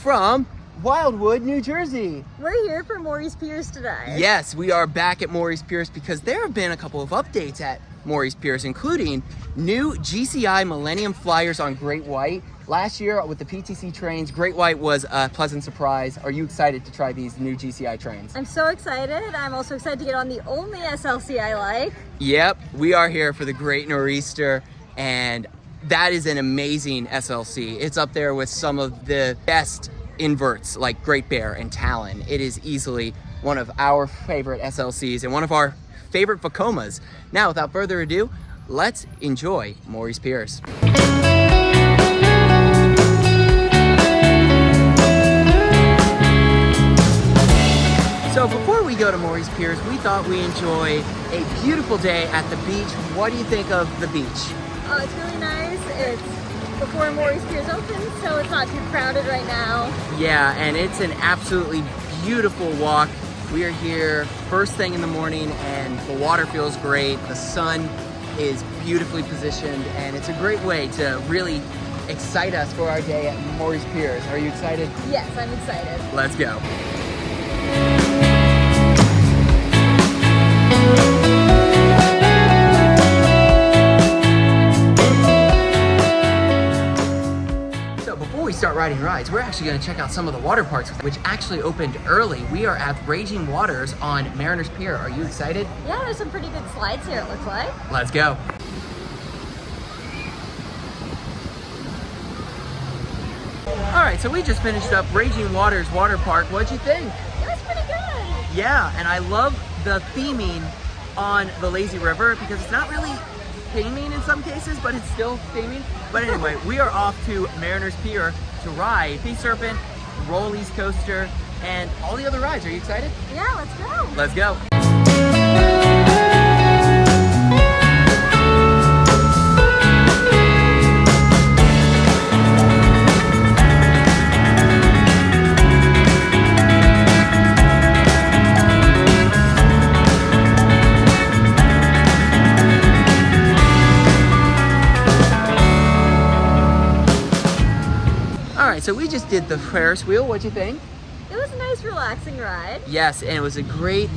from Wildwood, New Jersey. We're here for Morey's Piers today. Yes, we are back at Morey's Piers because there have been a couple of updates at Morey's Piers, including new GCI Millennium Flyers on Great White. Last year with the PTC trains, Great White was a pleasant surprise. Are you excited to try these new GCI trains? I'm so excited. I'm also excited to get on the only SLC I like. Yep, we are here for the Great Nor'easter, and that is an amazing SLC. It's up there with some of the best inverts like Great Bear and Talon. It is easily one of our favorite SLCs and one of our favorite Vekomas. Now, without further ado, let's enjoy Morey's Piers. So before we go to Morey's Piers, we thought we enjoy a beautiful day at the beach. What do you think of the beach? Oh, it's really nice. It's before Morey's Piers opens, so it's not too crowded right now. Yeah, and it's an absolutely beautiful walk. We are here first thing in the morning and the water feels great. The sun is beautifully positioned and it's a great way to really excite us for our day at Morey's Piers. Are you excited? Yes, I'm excited. Let's go. Start riding rides, we're actually going to check out some of the water parks which actually opened early. We are at Raging Waters on Mariners Pier. Are you excited? Yeah, there's some pretty good slides here, it looks like. Let's go. All right, so we just finished up Raging Waters Water Park. What'd you think? It was pretty good. Yeah, and I love the theming on the lazy river because it's not really theming in some cases, but it's still theming. But anyway, we are off to Mariners Pier to ride Sea Serpent, Rollies Coaster, and all the other rides. Are you excited? Yeah, let's go. Let's go. So we just did the Ferris wheel. What'd you think? It was a nice, relaxing ride. Yes, and it was a great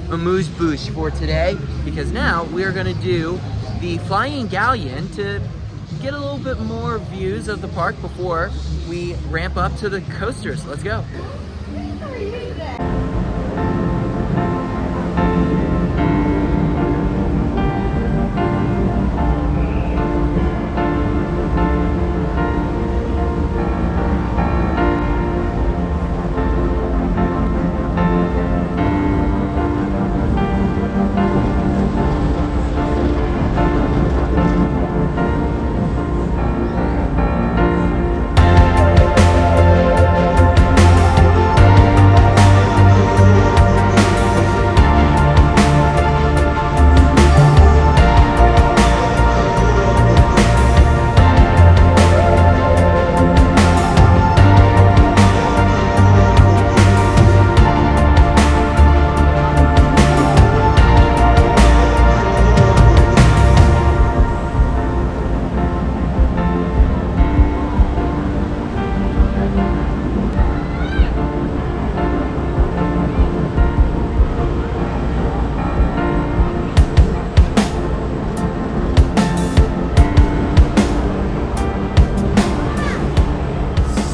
amuse-bouche for today because now we are going to do the Flying Galleon to get a little bit more views of the park before we ramp up to the coasters. Let's go.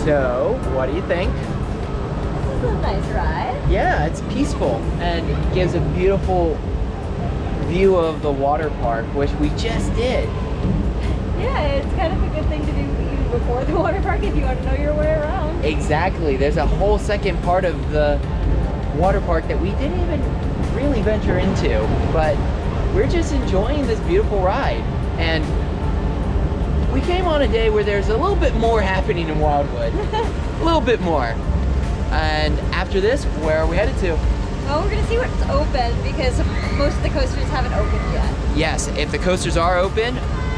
So, what do you think? This is a nice ride. Yeah, it's peaceful and it gives a beautiful view of the water park, which we just did. Yeah, it's kind of a good thing to do even before the water park if you want to know your way around. Exactly. There's a whole second part of the water park that we didn't even really venture into, but we're just enjoying this beautiful ride. And we came on a day where there's a little bit more happening in Wildwood. A little bit more. And after this, where are we headed to? Well, we're going to see what's open because most of the coasters haven't opened yet. Yes, if the coasters are open,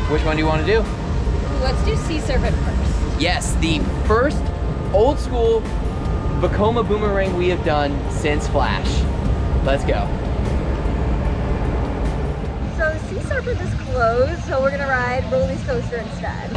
which one do you want to do? Let's do Sea Serpent first. Yes, the first old school Vekoma Boomerang we have done since Flash. Let's go. So Sea Serpent is closed, so we're gonna ride Rollies Coaster instead.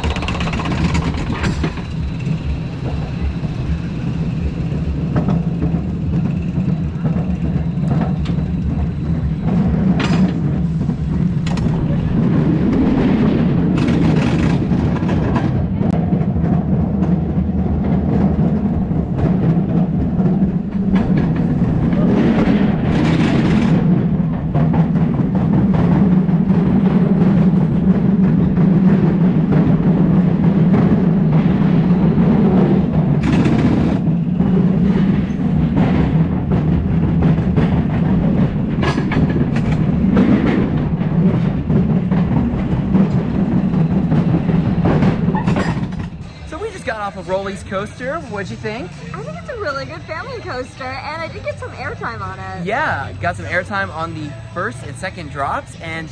Rolly's coaster. What'd you think? I think it's a really good family coaster, and I did get some airtime on it. Yeah, got some airtime on the first and second drops, and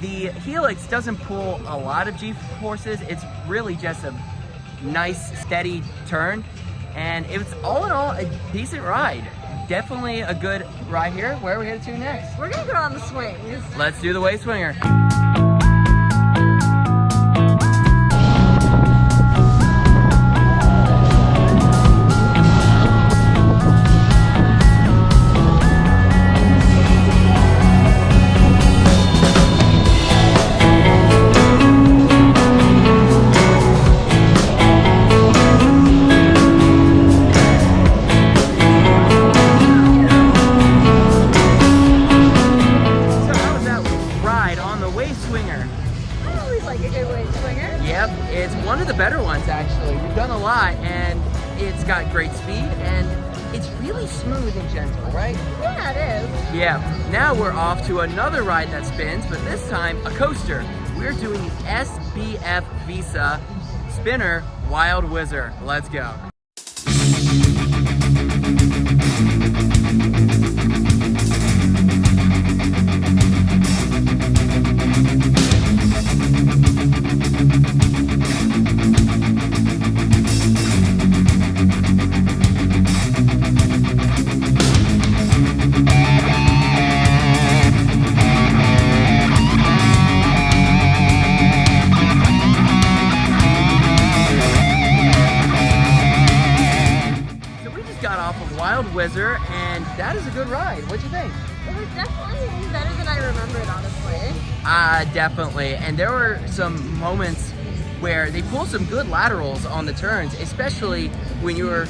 the Helix doesn't pull a lot of G-forces. It's really just a nice, steady turn, and it was all in all a decent ride. Definitely a good ride here. Where are we headed to next? We're gonna go on the swings. Let's do the wave swinger. One of the better ones, actually. We've done a lot, and it's got great speed, and it's really smooth and gentle, right? Yeah, it is. Yeah. Now we're off to another ride that spins, but this time a coaster. We're doing the SBF Visa Spinner Wild Whizzer. Let's go. Whizzer, and that is a good ride. What'd you think? It was definitely better than I remembered, honestly. Definitely. And there were some moments where they pulled some good laterals on the turns, especially when you were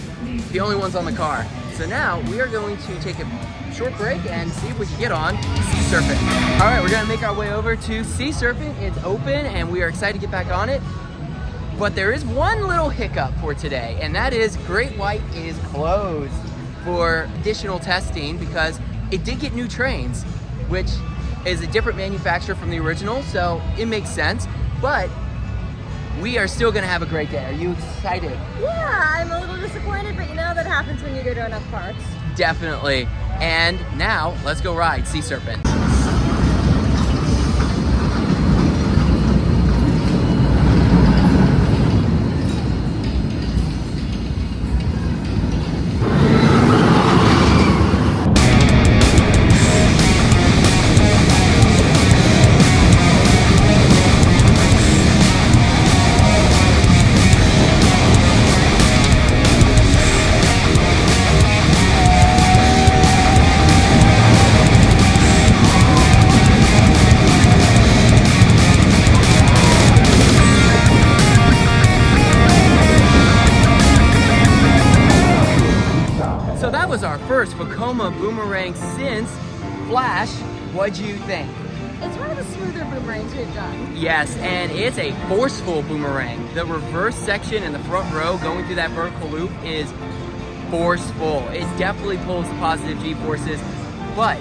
the only ones on the car. So now we are going to take a short break and see if we can get on Sea Serpent. All right, we're gonna make our way over to Sea Serpent. It's open and we are excited to get back on it. But there is one little hiccup for today, and that is Great White is closed for additional testing because it did get new trains, which is a different manufacturer from the original, so it makes sense. But we are still gonna have a great day. Are you excited? Yeah, I'm a little disappointed, but you know that happens when you go to enough parks. Definitely. And now let's go ride Sea Serpent. First Vekoma Boomerangs since Flash. What'd you think? It's one of the smoother boomerangs we've done. Yes, and it's a forceful boomerang. The reverse section in the front row going through that vertical loop is forceful. It definitely pulls the positive G-forces. But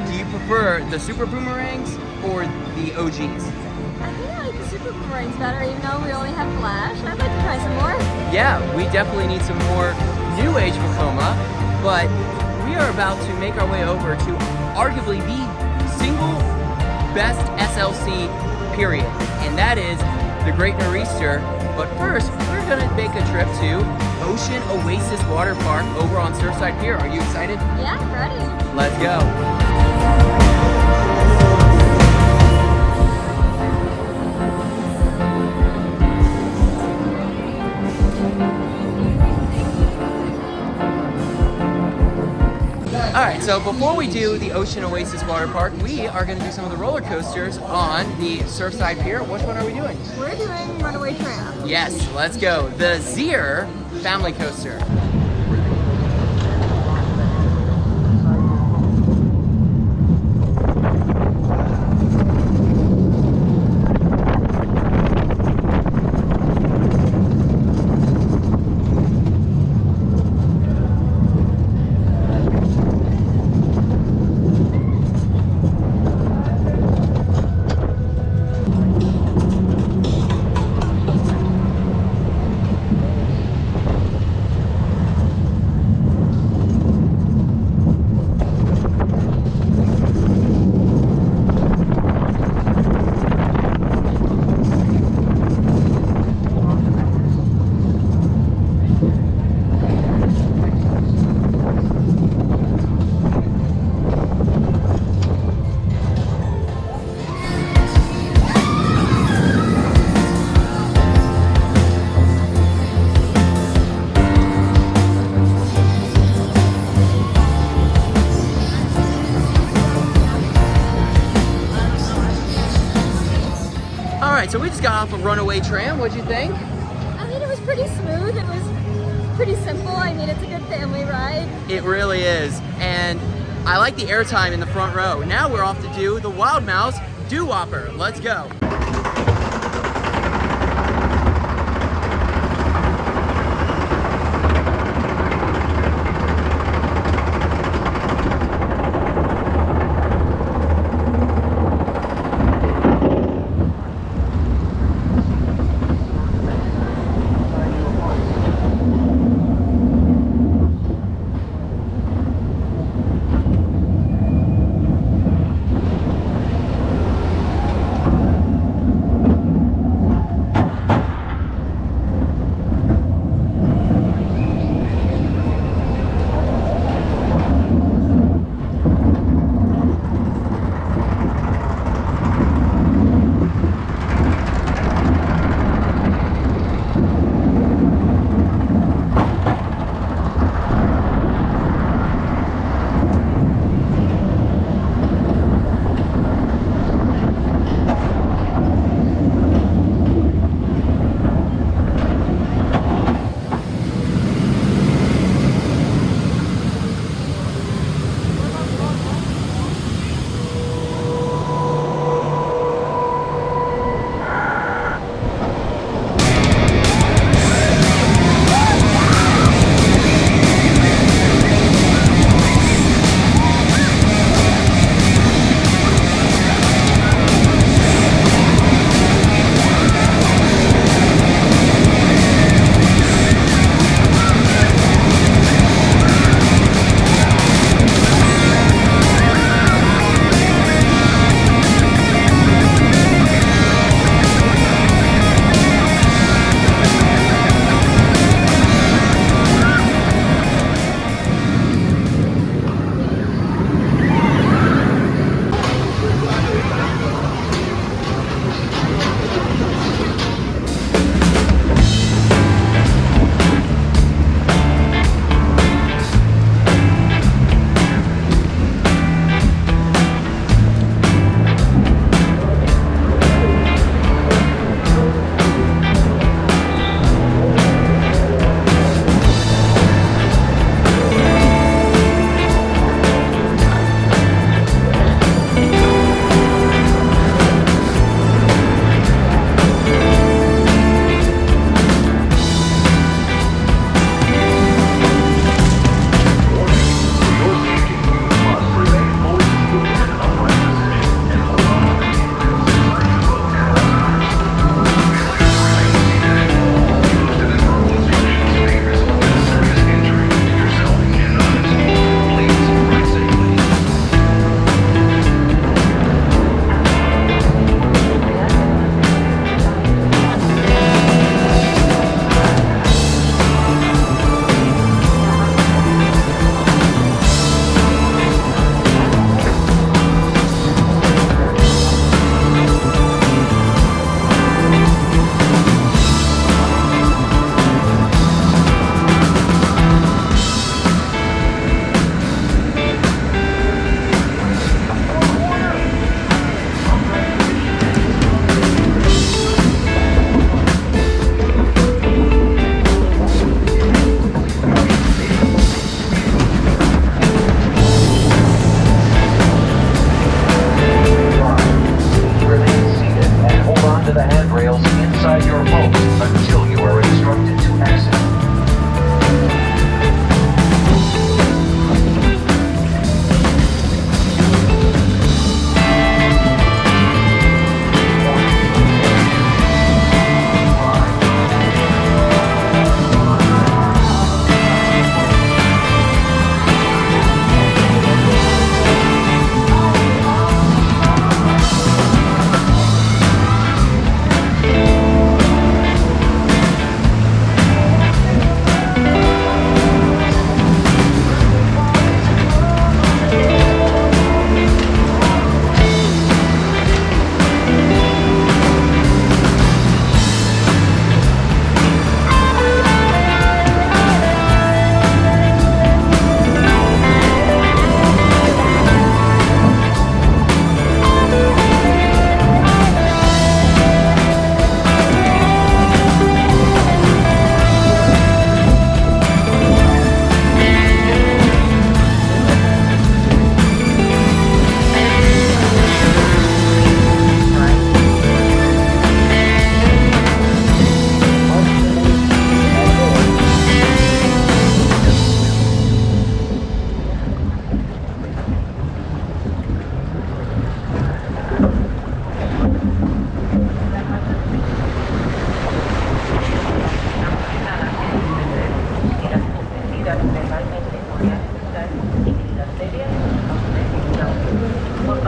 do you prefer the super boomerangs or the OGs? I think I like the super boomerangs better, even though we only have Flash. I'd like to try some more. Yeah, we definitely need some more new age Vekoma, but we are about to make our way over to arguably the single best SLC period, and that is the Great Nor'easter. But first, we're gonna make a trip to Ocean Oasis Water Park over on Surfside Pier. Are you excited? Yeah, I'm ready. Let's go. Alright, so before we do the Ocean Oasis Water Park, we are going to do some of the roller coasters on the Surfside Pier. Which one are we doing? We're doing Runaway Tram. Yes, let's go. The Zier Family Coaster. right, so we just got off a runaway tram. What'd you think? I mean, it was pretty smooth. It was pretty simple. I mean, it's a good family ride. It really is. And I like the airtime in the front row. Now we're off to do the Wild Mouse Doo-Wopper. Let's go.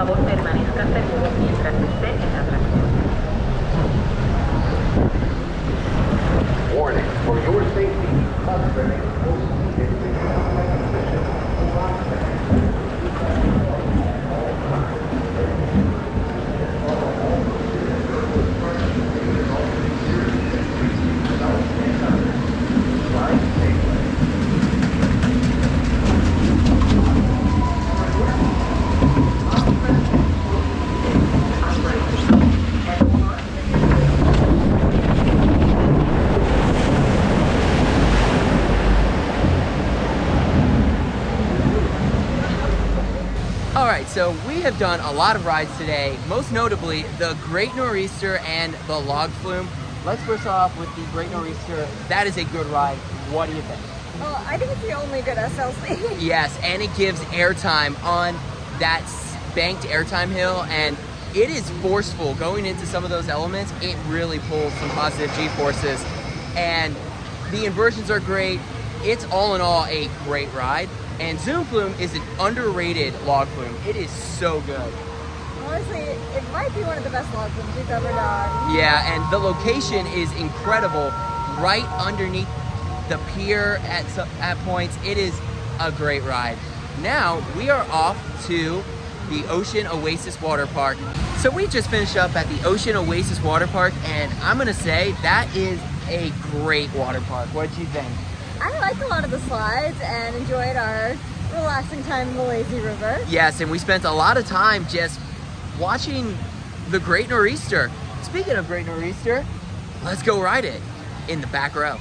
favor permanezca seguro mientras esté en la atracción. Warning, for your safety, must remain close to All right, so we have done a lot of rides today, most notably the Great Nor'easter and the log flume. Let's first off with the Great Nor'easter. That is a good ride. What do you think? Well, I think it's the only good SLC. Yes, and it gives airtime on that banked airtime hill, and it is forceful going into some of those elements. It really pulls some positive G-forces, and the inversions are great. It's all in all a great ride. And Zoom Flume is an underrated log flume. It is so good. Honestly, it might be one of the best log flumes we've ever done. Yeah, and the location is incredible. Right underneath the pier at points. It is a great ride. Now we are off to the Ocean Oasis Water Park. So we just finished up at the Ocean Oasis Water Park, and I'm gonna say that is a great water park. What did you think? I liked a lot of the slides and enjoyed our relaxing time in the lazy river. Yes, and we spent a lot of time just watching the Great Nor'easter. Speaking of Great Nor'easter, let's go ride it in the back row.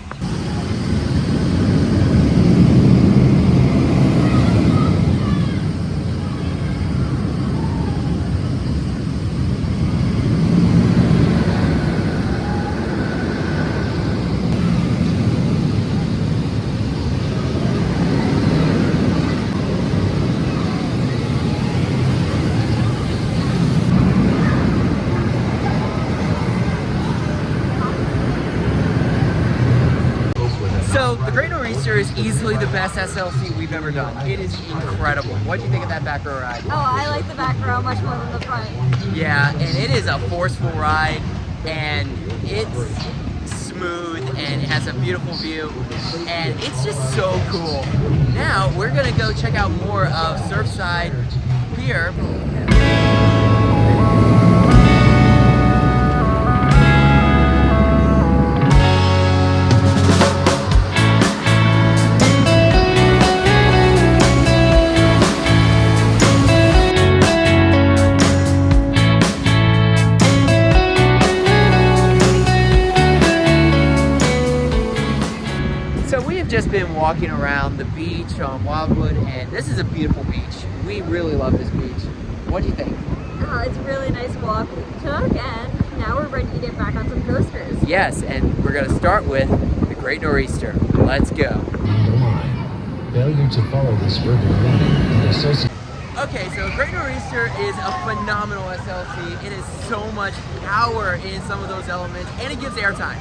So the Great Nor'easter is easily the best SLC we've ever done. It is incredible. What do you think of that back row ride? Oh, I like the back row much more than the front. Yeah, and it is a forceful ride, and it's smooth, and it has a beautiful view, and it's just so cool. Now we're gonna go check out more of Surfside Pier. Just been walking around the beach on Wildwood, and this is a beautiful beach. We really love this beach. What do you think? Oh, it's a really nice walk we took, and now we're ready to get back on some coasters. Yes, and we're gonna start with the Great Nor'easter. Let's go. Failure to follow this river warning and associate. Okay, so Great Nor'easter is a phenomenal SLC. It is so much power in some of those elements, and it gives airtime.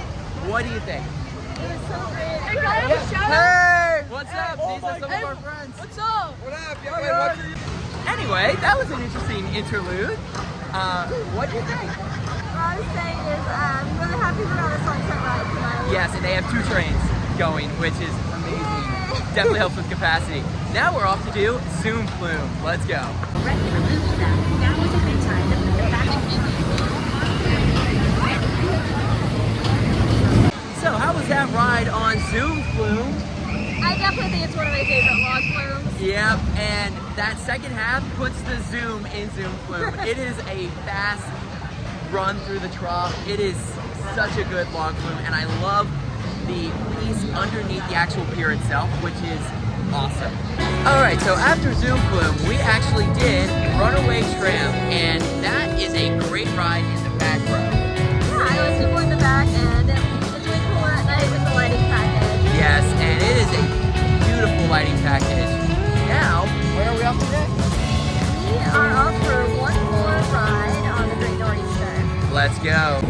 What do you think? It was so great. Hey! What's up? These are some of our friends. What's up? What up, y'all? Anyway, that was an interesting interlude. What do you think? What I was saying is, I'm really happy we're on a sunset ride tonight. Yes, and they have 2 trains going, which is amazing. Definitely helps with capacity. Now we're off to do Zoom Flume. Let's go. Now is a good time to put the fashion. So how was that ride on Zoom Flume? I definitely think it's one of my favorite log flumes. Yep, and that second half puts the zoom in Zoom Flume. It is a fast run through the trough. It is such a good log flume, and I love the piece underneath the actual pier itself, which is awesome. All right, so after Zoom Flume, we actually did Runaway Tram, and that is a great ride in the back row. Yeah, I like to go in the back, and it's way cooler at night with the lighting package. Yes, and it is a beautiful lighting package. Now, where are we off to next? We are off for one more ride on the Great Nor'easter. Let's go.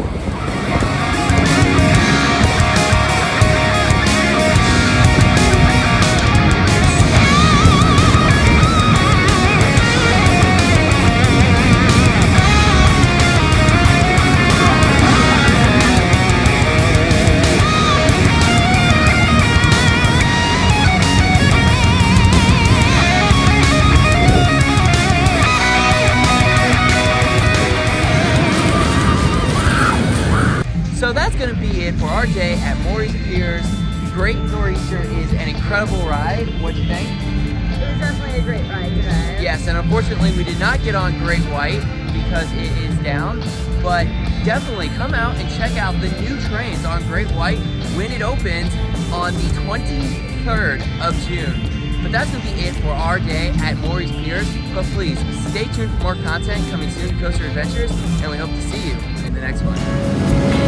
incredible ride. What'd you think? It was definitely a great ride today. Yes, and unfortunately we did not get on Great White because it is down, but definitely come out and check out the new trains on Great White when it opens on the 23rd of June. But that's going to be it for our day at Morey's Piers. But please, stay tuned for more content coming soon to Coaster Adventures, and we hope to see you in the next one.